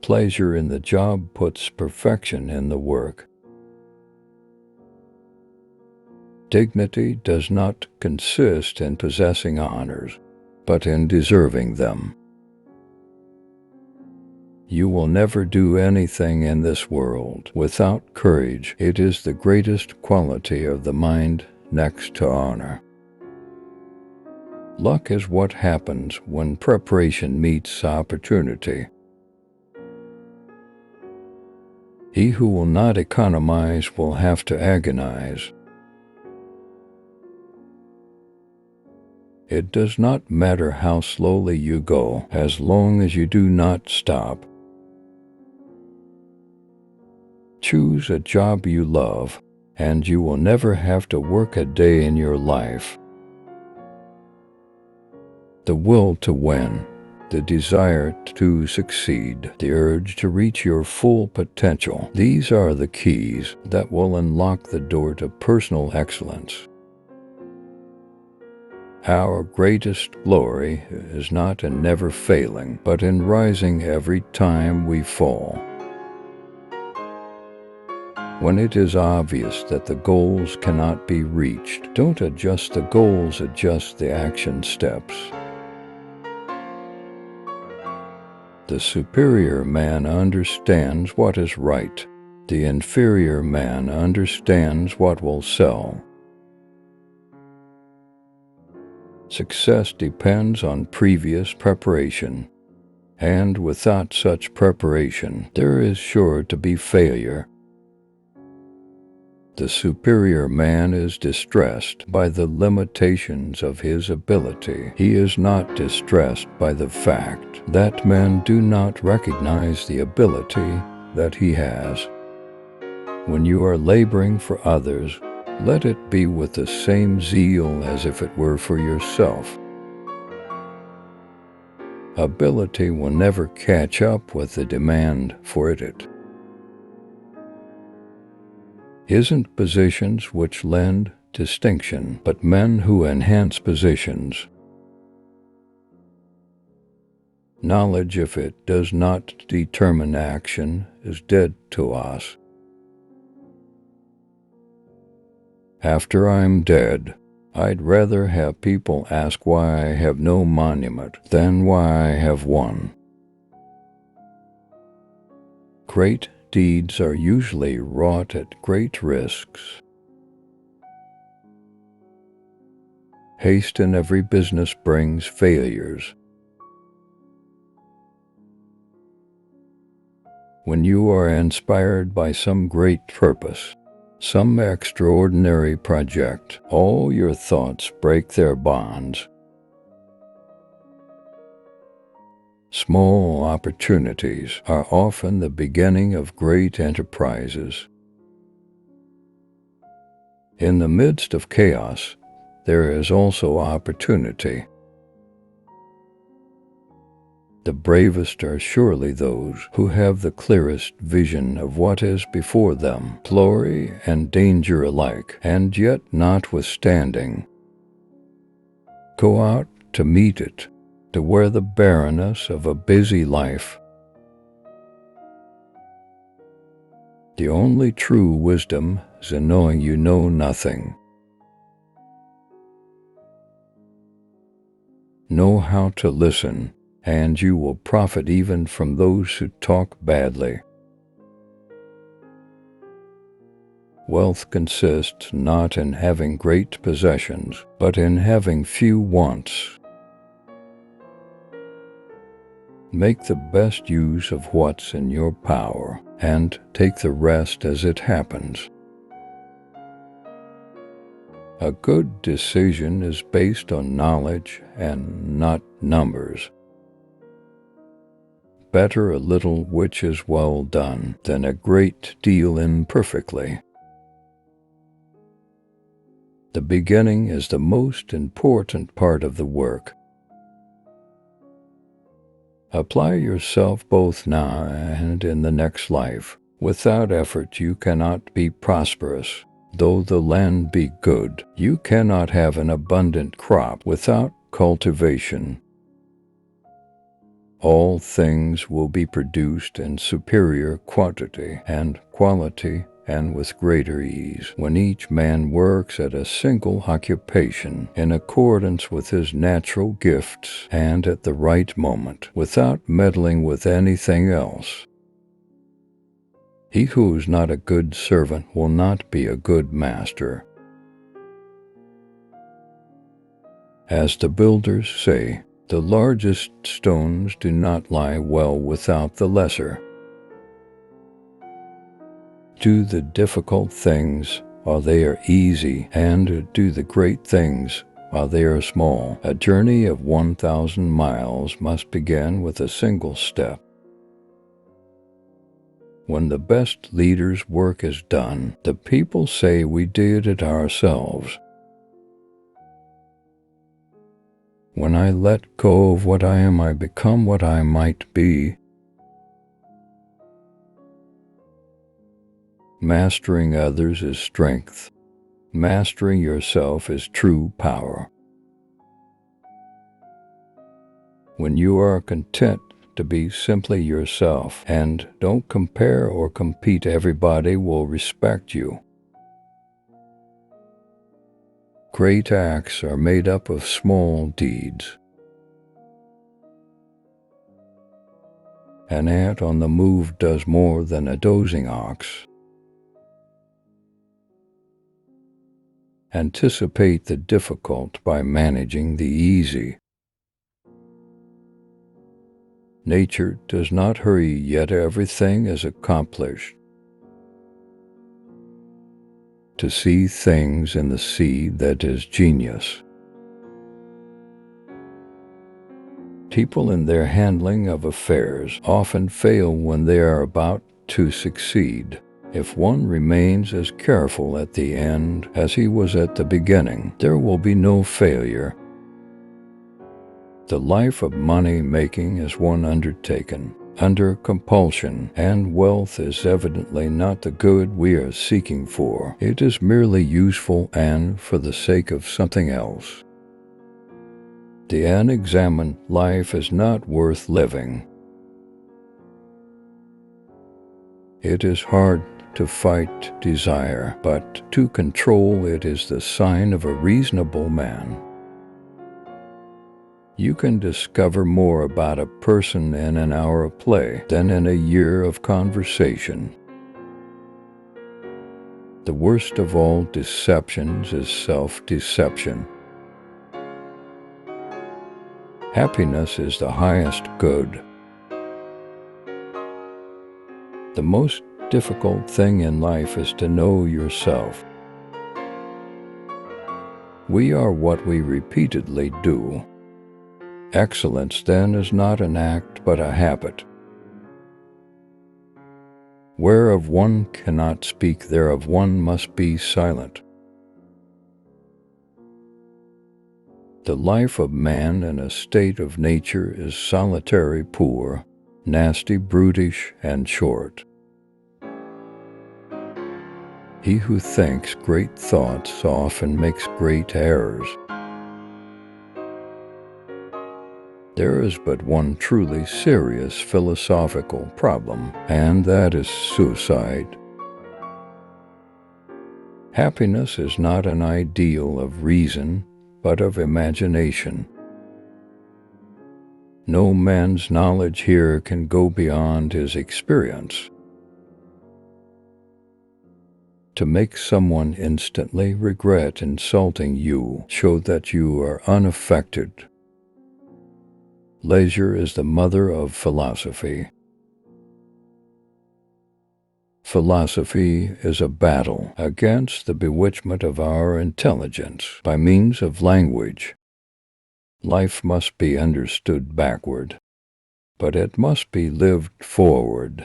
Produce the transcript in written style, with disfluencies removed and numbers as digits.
Pleasure in the job puts perfection in the work. Dignity does not consist in possessing honors, but in deserving them. You will never do anything in this world without courage. It is the greatest quality of the mind next to honor. Luck is what happens when preparation meets opportunity. He who will not economize will have to agonize. It does not matter how slowly you go, as long as you do not stop. Choose a job you love, and you will never have to work a day in your life. The will to win, the desire to succeed, the urge to reach your full potential, these are the keys that will unlock the door to personal excellence. Our greatest glory is not in never failing, but in rising every time we fall. When it is obvious that the goals cannot be reached, don't adjust the goals, adjust the action steps. The superior man understands what is right. The inferior man understands what will sell. Success depends on previous preparation, and without such preparation, there is sure to be failure. The superior man is distressed by the limitations of his ability. He is not distressed by the fact that men do not recognize the ability that he has. When you are laboring for others, let it be with the same zeal as if it were for yourself. Ability will never catch up with the demand for it. Isn't positions which lend distinction, but men who enhance positions. Knowledge, if it does not determine action, is dead to us. After I'm dead, I'd rather have people ask why I have no monument than why I have one. Great deeds are usually wrought at great risks. Haste in every business brings failures. When you are inspired by some great purpose, some extraordinary project, all your thoughts break their bonds. Small opportunities are often the beginning of great enterprises. In the midst of chaos, there is also opportunity. The bravest are surely those who have the clearest vision of what is before them, glory and danger alike, and yet notwithstanding, go out to meet it, to wear the barrenness of a busy life. The only true wisdom is in knowing you know nothing. Know how to listen, and you will profit even from those who talk badly. Wealth consists not in having great possessions, but in having few wants. Make the best use of what's in your power, and take the rest as it happens. A good decision is based on knowledge and not numbers. Better a little which is well done than a great deal imperfectly. The beginning is the most important part of the work. Apply yourself both now and in the next life. Without effort you cannot be prosperous. Though the land be good, you cannot have an abundant crop without cultivation. all things will be produced in superior quantity and quality and with greater ease when each man works at a single occupation in accordance with his natural gifts and at the right moment, without meddling with anything else. He who is not a good servant will not be a good master. As the builders say, the largest stones do not lie well without the lesser. Do the difficult things while they are easy, and do the great things while they are small. A journey of 1,000 miles must begin with a single step. When the best leader's work is done, the people say we did it ourselves. When I let go of what I am, I become what I might be. Mastering others is strength. Mastering yourself is true power. When you are content to be simply yourself and don't compare or compete, everybody will respect you. Great acts are made up of small deeds. An ant on the move does more than a dozing ox. Anticipate the difficult by managing the easy. Nature does not hurry, yet everything is accomplished. To see things in the sea, that is genius. People in their handling of affairs often fail when they are about to succeed. If one remains as careful at the end as he was at the beginning, there will be no failure. The life of money-making is one undertaken under compulsion, and wealth is evidently not the good we are seeking for. It is merely useful and for the sake of something else. The unexamined life is not worth living. It is hard to fight desire, but to control it is the sign of a reasonable man. You can discover more about a person in an hour of play than in a year of conversation. The worst of all deceptions is self-deception. Happiness is the highest good. The most difficult thing in life is to know yourself. We are what we repeatedly do. Excellence, then, is not an act but a habit. Whereof one cannot speak, thereof one must be silent. The life of man in a state of nature is solitary, poor, nasty, brutish, and short. He who thinks great thoughts often makes great errors. There is but one truly serious philosophical problem, and that is suicide. Happiness is not an ideal of reason, but of imagination. No man's knowledge here can go beyond his experience. To make someone instantly regret insulting you, show that you are unaffected. Leisure is the mother of philosophy. Philosophy is a battle against the bewitchment of our intelligence by means of language. Life must be understood backward, but it must be lived forward.